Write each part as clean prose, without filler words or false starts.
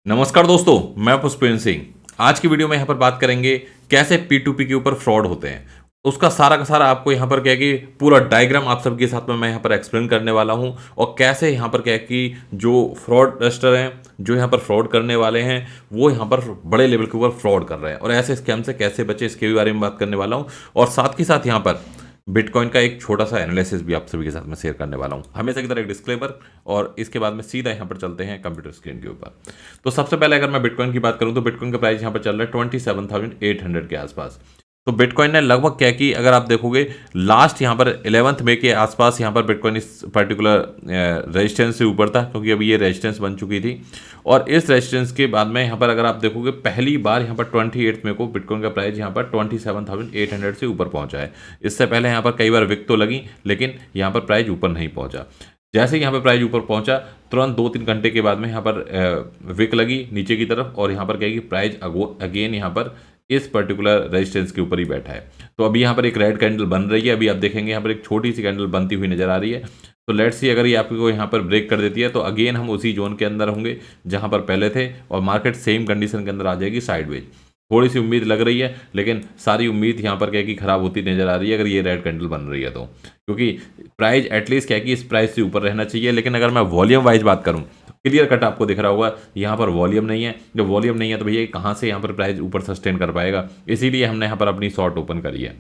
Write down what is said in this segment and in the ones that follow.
नमस्कार दोस्तों, मैं पुष्पेंद्र सिंह। आज की वीडियो में यहाँ पर बात करेंगे कैसे P2P के ऊपर फ्रॉड होते हैं। उसका सारा का सारा आपको यहाँ पर क्या है कि पूरा डायग्राम आप सबके साथ में मैं यहाँ पर एक्सप्लेन करने वाला हूँ और कैसे यहाँ पर क्या है कि जो फ्रॉडस्टर हैं, जो यहाँ पर फ्रॉड करने वाले हैं, वो यहाँ पर बड़े लेवल के ऊपर फ्रॉड कर रहे हैं और ऐसे स्कैम से कैसे बचे इसके भी बारे में बात करने वाला हूँ। और साथ ही साथ यहाँ पर बिटकॉइन का एक छोटा सा एनालिसिस भी आप सभी के साथ में शेयर करने वाला हूँ, हमेशा की तरह एक डिस्क्लेमर। और इसके बाद में सीधा यहाँ पर चलते हैं कंप्यूटर स्क्रीन के ऊपर। तो सबसे पहले अगर मैं बिटकॉइन की बात करूँ तो बिटकॉइन का प्राइस यहाँ पर चल रहा है 27,800 के आसपास। तो बिटकॉइन ने लगभग क्या कि अगर आप देखोगे लास्ट यहाँ पर 11 मई के आसपास यहाँ पर बिटकॉइन इस पर्टिकुलर रेजिस्टेंस से ऊपर था, क्योंकि अभी ये रेजिस्टेंस बन चुकी थी। और इस रेजिस्टेंस के बाद में यहाँ पर अगर आप देखोगे पहली बार यहाँ पर 28 मई को बिटकॉइन का प्राइस यहाँ पर 27,800 से ऊपर पहुँचा है। इससे पहले यहाँ पर कई बार विक तो लगी, लेकिन यहाँ पर प्राइस ऊपर नहीं पहुँचा। जैसे ही यहाँ पर प्राइस ऊपर पहुंचा तुरंत 2-3 घंटे के बाद में यहाँ पर विक लगी नीचे की तरफ और यहाँ पर क्या है कि प्राइस अगेन यहाँ पर इस पर्टिकुलर रेजिस्टेंस के ऊपर ही बैठा है। तो अभी यहाँ पर एक रेड कैंडल बन रही है, अभी आप देखेंगे यहाँ पर एक छोटी सी कैंडल बनती हुई नजर आ रही है। तो लेट्स सी अगर ये आपको यहाँ पर ब्रेक कर देती है तो अगेन हम उसी जोन के अंदर होंगे जहाँ पर पहले थे और मार्केट सेम कंडीशन के अंदर आ जाएगी साइडवेज। थोड़ी सी उम्मीद लग रही है, लेकिन सारी उम्मीद यहाँ पर क्या है कि खराब होती नजर आ रही है अगर ये रेड कैंडल बन रही है तो, क्योंकि प्राइस एटलीस्ट क्या है कि इस प्राइस से ऊपर रहना चाहिए। लेकिन अगर मैं वॉल्यूम वाइज बात करूँ, क्लियर कट आपको दिख रहा होगा यहाँ पर वॉल्यूम नहीं है। जब वॉल्यूम नहीं है तो भैया कहाँ से यहाँ पर प्राइस ऊपर सस्टेन कर पाएगा। इसीलिए हमने यहाँ पर अपनी शॉर्ट ओपन करी है,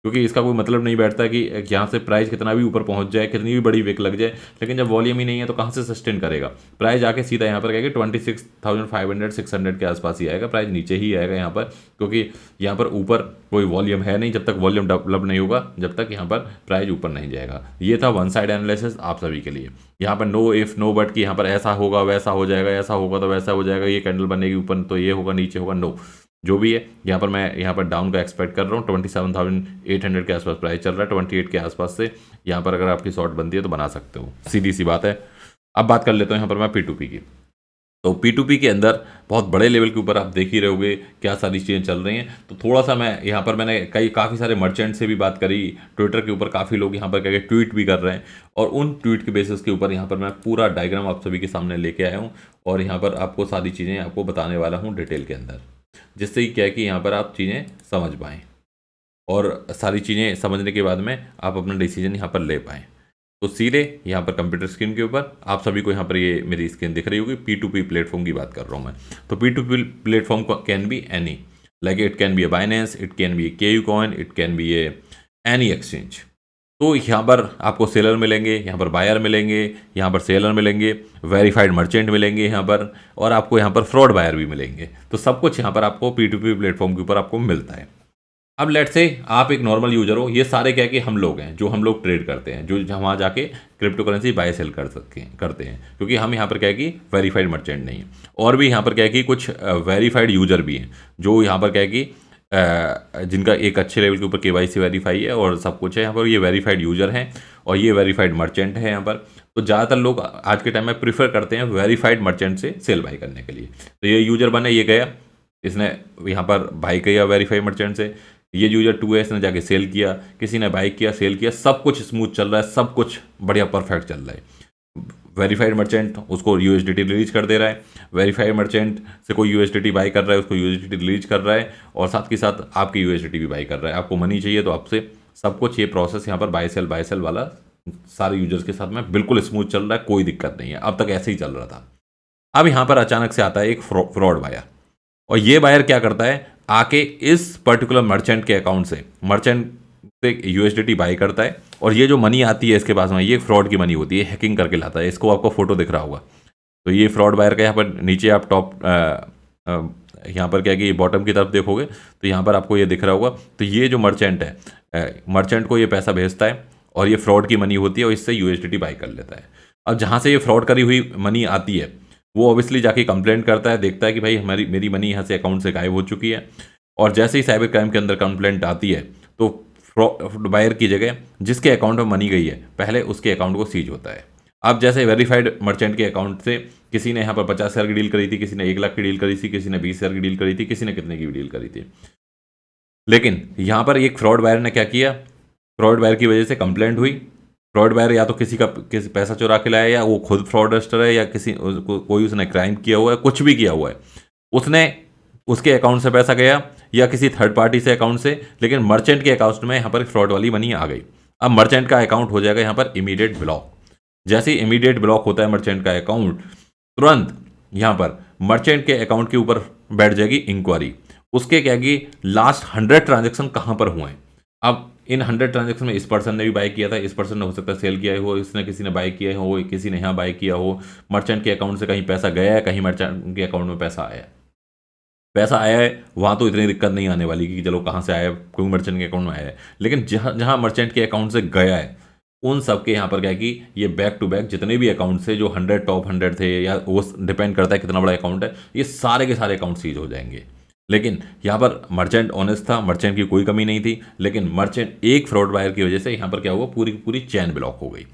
क्योंकि इसका कोई मतलब नहीं बैठता कि यहाँ से प्राइस कितना भी ऊपर पहुँच जाए, कितनी भी बड़ी विक लग जाए, लेकिन जब वॉल्यूम ही नहीं है तो कहाँ से सस्टेन करेगा। प्राइस आके सीधा यहाँ पर क्या कि 26,500-600 के आसपास ही आएगा, प्राइस नीचे ही आएगा यहाँ पर, क्योंकि यहाँ पर ऊपर कोई वॉल्यूम है नहीं। जब तक वॉल्यूम डेवलप नहीं होगा जब तक यहाँ पर प्राइस ऊपर नहीं जाएगा। ये था वन साइड एनालिसिस आप सभी के लिए। यहाँ पर नो इफ नो बट कि यहाँ पर ऐसा होगा वैसा हो जाएगा, ऐसा होगा तो वैसा हो जाएगा, ये कैंडल बनेगी ऊपर तो ये होगा नीचे होगा, नो। जो भी है यहाँ पर मैं यहाँ पर डाउन का एक्सपेक्ट कर रहा हूँ। 27,800 के आसपास प्राइस चल रहा है, 28 के आसपास से यहाँ पर अगर आपकी शॉर्ट बनती है तो बना सकते हो, सीधी सी बात है। अब बात कर लेते हैं यहाँ पर मैं P2P की। तो P2P के अंदर बहुत बड़े लेवल के ऊपर आप देख ही रहोगे क्या सारी चीज़ें चल रही हैं। तो थोड़ा सा मैं यहाँ पर मैंने काफ़ी सारे मर्चेंट से भी बात करी, ट्विटर के ऊपर काफ़ी लोग यहाँ पर क्या ट्वीट भी कर रहे हैं और उन ट्वीट के बेसिस के ऊपर यहाँ पर मैं पूरा डायग्राम आप सभी के सामने लेके आया हूँ और यहाँ पर आपको सारी चीज़ें आपको बताने वाला हूँ डिटेल के अंदर, जिससे कि क्या है कि यहाँ पर आप चीज़ें समझ पाएँ और सारी चीज़ें समझने के बाद में आप अपना डिसीजन यहाँ पर ले पाएँ। तो सीधे यहाँ पर कंप्यूटर स्क्रीन के ऊपर आप सभी को यहाँ पर ये मेरी स्क्रीन दिख रही होगी। P2P प्लेटफॉर्म की बात कर रहा हूँ मैं। तो P2P platform can be any, like it can be A Binance, it can be A KuCoin, it can be A any exchange. तो यहाँ पर आपको सेलर मिलेंगे, यहाँ पर बायर मिलेंगे, यहाँ पर सेलर मिलेंगे, वेरीफाइड मर्चेंट मिलेंगे यहाँ पर, और आपको यहाँ पर फ्रॉड बायर भी मिलेंगे। तो सब कुछ यहाँ पर आपको P2P प्लेटफॉर्म के ऊपर आपको मिलता है। अब लेट से आप एक नॉर्मल यूजर हो, ये सारे क्या कि हम लोग हैं जो हम लोग ट्रेड करते हैं, जो वहाँ जाके क्रिप्टो करेंसी बाय सेल करते हैं, क्योंकि हम यहाँ पर क्या है कि वेरीफाइड मर्चेंट नहीं है। और भी यहाँ पर क्या है कि कुछ वेरीफाइड यूजर भी हैं जो यहाँ पर क्या है कि जिनका एक अच्छे लेवल के ऊपर KYC वेरीफाई है और सब कुछ है यहाँ पर, ये वेरीफाइड यूजर हैं और ये वेरीफाइड मर्चेंट है यहाँ पर। तो ज़्यादातर लोग आज के टाइम में प्रीफर करते हैं वेरीफाइड मर्चेंट से सेल बाई करने के लिए। तो ये यूजर बने, ये गया, इसने यहाँ पर बाई किया वेरीफाइड मर्चेंट से। ये यूजर 2 है, इसने जाके सेल किया, किसी ने बाई किया, सेल किया, सब कुछ स्मूथ चल रहा है, सब कुछ बढ़िया परफेक्ट चल रहा है। वेरीफाइड मर्चेंट उसको USDT रिलीज कर दे रहा है, वेरीफाइड मर्चेंट से कोई USDT बाई कर रहा है उसको USDT रिलीज कर रहा है, और साथ के साथ आपकी USDT भी बाई कर रहा है। आपको मनी चाहिए तो आपसे सब कुछ ये प्रोसेस यहाँ पर बाय सेल वाला सारे यूजर्स के साथ में बिल्कुल स्मूथ चल रहा है, कोई दिक्कत नहीं है। अब तक ऐसे ही चल रहा था। अब यहाँ पर अचानक से आता है एक फ्रॉड बायर, और ये बायर क्या करता है, आके इस पर्टिकुलर मर्चेंट के अकाउंट से USDT बाई करता है, और ये जो मनी आती है इसके पास में, ये फ्रॉड की मनी होती है, हैकिंग करके लाता है। इसको आपको फोटो दिख रहा होगा। तो ये फ्रॉड बायर का यहाँ पर नीचे आप टॉप यहाँ पर क्या कि बॉटम की तरफ देखोगे तो यहाँ पर आपको ये दिख रहा होगा। तो ये जो मर्चेंट है, मर्चेंट को ये पैसा भेजता है और ये फ्रॉड की मनी होती है और इससे USDT बाई कर लेता है। अब जहाँ से ये फ्रॉड करी हुई मनी आती है वो ऑब्वियसली जाके कंप्लेंट करता है, देखता है कि भाई मेरी मनी यहाँ से अकाउंट से गायब हो चुकी है। और जैसे ही साइबर क्राइम के अंदर कंप्लेंट आती है तो बायर की जगह जिसके अकाउंट में मनी गई है पहले उसके अकाउंट को सीज होता है। अब जैसे वेरीफाइड मर्चेंट के अकाउंट से किसी ने यहाँ पर 50,000 की डील करी थी, किसी ने 1 लाख की डील करी थी, किसी ने 20,000 की डील करी थी, किसी ने कितने की भी डील करी थी। लेकिन यहाँ पर एक फ्रॉड बायर ने क्या किया, फ्रॉड बायर की वजह से कंप्लेंट हुई, फ्रॉड बायर या तो किसी पैसा चुरा के लाया, या वो खुद फ्रॉडस्टर है, या कोई उसने क्राइम किया हुआ है, कुछ भी किया हुआ है, उसने उसके अकाउंट से पैसा गया या किसी थर्ड पार्टी से अकाउंट से, लेकिन मर्चेंट के अकाउंट में यहाँ पर फ्रॉड वाली मनी आ गई। अब मर्चेंट का अकाउंट हो जाएगा यहाँ पर इमीडिएट ब्लॉक। जैसे ही इमीडिएट ब्लॉक होता है मर्चेंट का अकाउंट, तुरंत यहाँ पर मर्चेंट के अकाउंट के ऊपर बैठ जाएगी इंक्वायरी। उसके क्या कि लास्ट 100 ट्रांजेक्शन कहाँ पर हुए हैं। अब इन 100 ट्रांजेक्शन में इस पर्सन ने भी बाय किया था, इस पर्सन ने हो सकता है सेल किया हो, इसने किसी ने बाय किया हो, किसी ने यहाँ बाय किया हो, मर्चेंट के अकाउंट से कहीं पैसा गया है, कहीं मर्चेंट के अकाउंट में पैसा आया है। पैसा आया है वहाँ तो इतनी दिक्कत नहीं आने वाली कि चलो कहाँ से आया, कोई मर्चेंट के अकाउंट में आया है, लेकिन जहाँ जहाँ मर्चेंट के अकाउंट से गया है उन सब के यहाँ पर क्या है कि ये बैक टू बैक जितने भी अकाउंट से जो 100 टॉप 100 थे, या वो डिपेंड करता है कितना बड़ा अकाउंट है, ये सारे के सारे अकाउंट सीज हो जाएंगे। लेकिन यहाँ पर मर्चेंट ऑनेस्ट था, मर्चेंट की कोई कमी नहीं थी, लेकिन मर्चेंट एक फ्रॉड बायर की वजह से यहाँ पर क्या हुआ, पूरी पूरी चैन ब्लॉक हो गई।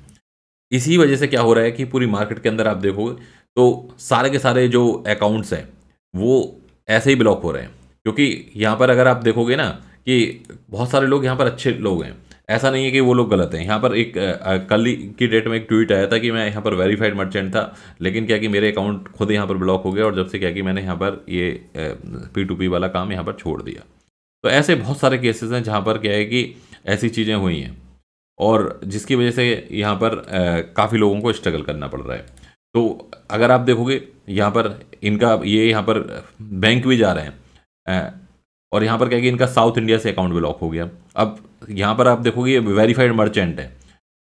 इसी वजह से क्या हो रहा है कि पूरी मार्केट के अंदर आप देखोगे तो सारे के सारे जो अकाउंट्स हैं वो ऐसे ही ब्लॉक हो रहे हैं। क्योंकि यहाँ पर अगर आप देखोगे ना कि बहुत सारे लोग यहाँ पर अच्छे लोग हैं, ऐसा नहीं है कि वो लोग गलत हैं। यहाँ पर एक कल की डेट में एक ट्वीट आया था कि मैं यहाँ पर वेरीफाइड मर्चेंट था, लेकिन क्या कि मेरे अकाउंट खुद यहाँ पर ब्लॉक हो गया, और जब से क्या कि मैंने यहाँ पर ये P2P वाला काम यहाँ पर छोड़ दिया। तो ऐसे बहुत सारे केसेस हैं जहाँ पर क्या है कि ऐसी चीज़ें हुई हैं, और जिसकी वजह से यहाँ पर काफ़ी लोगों को स्ट्रगल करना पड़ रहा है। तो अगर आप देखोगे यहाँ पर इनका ये यहाँ पर बैंक भी जा रहे हैं, और यहाँ पर क्या है कि इनका साउथ इंडिया से अकाउंट ब्लॉक हो गया। अब यहाँ पर आप देखोगे ये वेरीफाइड मर्चेंट है,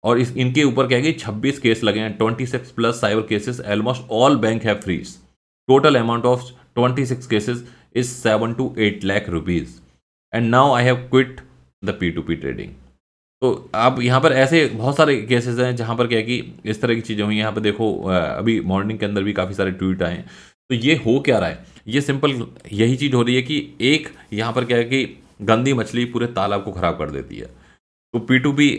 और इनके ऊपर क्या है कि 26 केस लगे हैं, 26 plus cyber cases, almost all bank have freeze. Total amount of 26 cases is 7 to 8 lakh rupees, and now I have quit the P2P trading. तो आप यहाँ पर ऐसे बहुत सारे केसेस हैं जहाँ पर क्या है कि इस तरह की चीज़ें हुई। यहाँ पर देखो अभी मॉर्निंग के अंदर भी काफ़ी सारे ट्वीट आए हैं। तो ये हो क्या रहा है, ये सिंपल यही चीज़ हो रही है कि एक यहाँ पर क्या है कि गंदी मछली पूरे तालाब को ख़राब कर देती है। तो P2P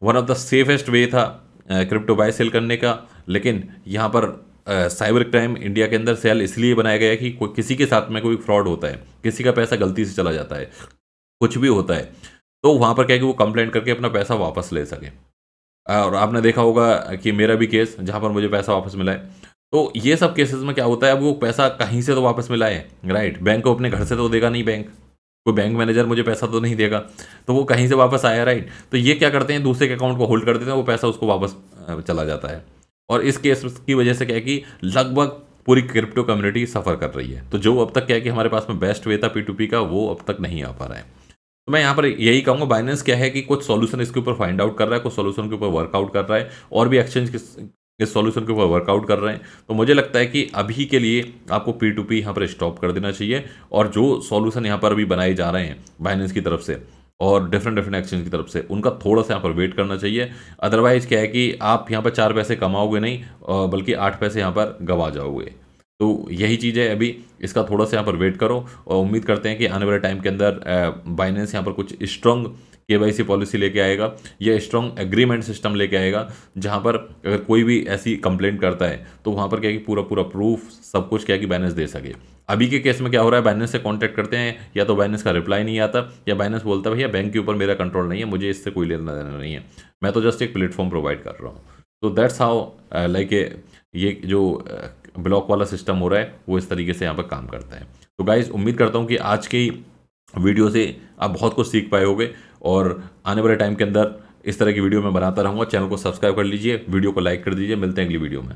one of the safest way था क्रिप्टो बाय सेल करने का, लेकिन यहाँ पर साइबर क्राइम इंडिया के अंदर सेल इसलिए बनाया गया है कि कोई किसी के साथ में कोई फ्रॉड होता है, किसी का पैसा गलती से चला जाता है, कुछ भी होता है, तो वहाँ पर क्या है कि वो कंप्लेंट करके अपना पैसा वापस ले सके। और आपने देखा होगा कि मेरा भी केस जहाँ पर मुझे पैसा वापस मिला है। तो ये सब केसेस में क्या होता है, अब वो पैसा कहीं से तो वापस मिला है, राइट। बैंक को अपने घर से तो देगा नहीं, कोई बैंक मैनेजर मुझे पैसा तो नहीं देगा, तो वो कहीं से वापस आया, राइट। तो ये क्या करते हैं, दूसरे के अकाउंट को होल्ड कर देते हैं, वो पैसा उसको वापस चला जाता है। और इस केस की वजह से क्या है कि लगभग पूरी क्रिप्टो कम्युनिटी सफ़र कर रही है। तो जो अब तक क्या है कि हमारे पास में बेस्ट वे था P2P का, वो अब तक नहीं आ पा रहा है। तो मैं यहाँ पर यही कहूँगा, बाइनेंस क्या है कि कुछ सॉल्यूशन इसके ऊपर फाइंड आउट कर रहा है, कुछ सॉल्यूशन के ऊपर वर्कआउट कर रहा है, और भी एक्सचेंज इस सॉल्यूशन के ऊपर वर्कआउट कर रहे हैं। तो मुझे लगता है कि अभी के लिए आपको P2P यहाँ पर स्टॉप कर देना चाहिए, और जो सॉल्यूशन यहाँ पर अभी बनाए जा रहे हैं बाइनेंस की तरफ से और डिफरेंट एक्सचेंज की तरफ से, उनका थोड़ा सा यहाँ पर वेट करना चाहिए। अदरवाइज क्या है कि आप यहाँ पर 4 पैसे कमाओगे नहीं, बल्कि 8 पैसे यहाँ पर गंवा जाओगे। तो यही चीज़ है, अभी इसका थोड़ा सा यहाँ पर वेट करो, और उम्मीद करते हैं कि आने वाले टाइम के अंदर बाइनेंस यहाँ पर कुछ स्ट्रॉन्ग KYC पॉलिसी लेके आएगा, या स्ट्रॉन्ग एग्रीमेंट सिस्टम लेके आएगा, जहाँ पर अगर कोई भी ऐसी कंप्लेंट करता है तो वहाँ पर क्या है कि पूरा पूरा प्रूफ सब कुछ क्या है कि बाइनेंस दे सके। अभी के केस में क्या हो रहा है, बाइनेंस से कांटेक्ट करते हैं, या तो बाइनेंस का रिप्लाई नहीं आता, या बाइनेंस बोलता है भैया बैंक के ऊपर मेरा कंट्रोल नहीं है, मुझे इससे कोई लेना देना नहीं है, मैं तो जस्ट एक प्लेटफॉर्म प्रोवाइड कर रहा हूँ। तो दैट्स हाउ लाइक ये जो ब्लॉक वाला सिस्टम हो रहा है वो इस तरीके से यहाँ पर काम करता है। तो गाइज, उम्मीद करता हूँ कि आज की वीडियो से आप बहुत कुछ सीख पाए होगे, और आने वाले टाइम के अंदर इस तरह की वीडियो मैं बनाता रहूँगा। चैनल को सब्सक्राइब कर लीजिए, वीडियो को लाइक कर दीजिए। मिलते हैं अगली वीडियो में।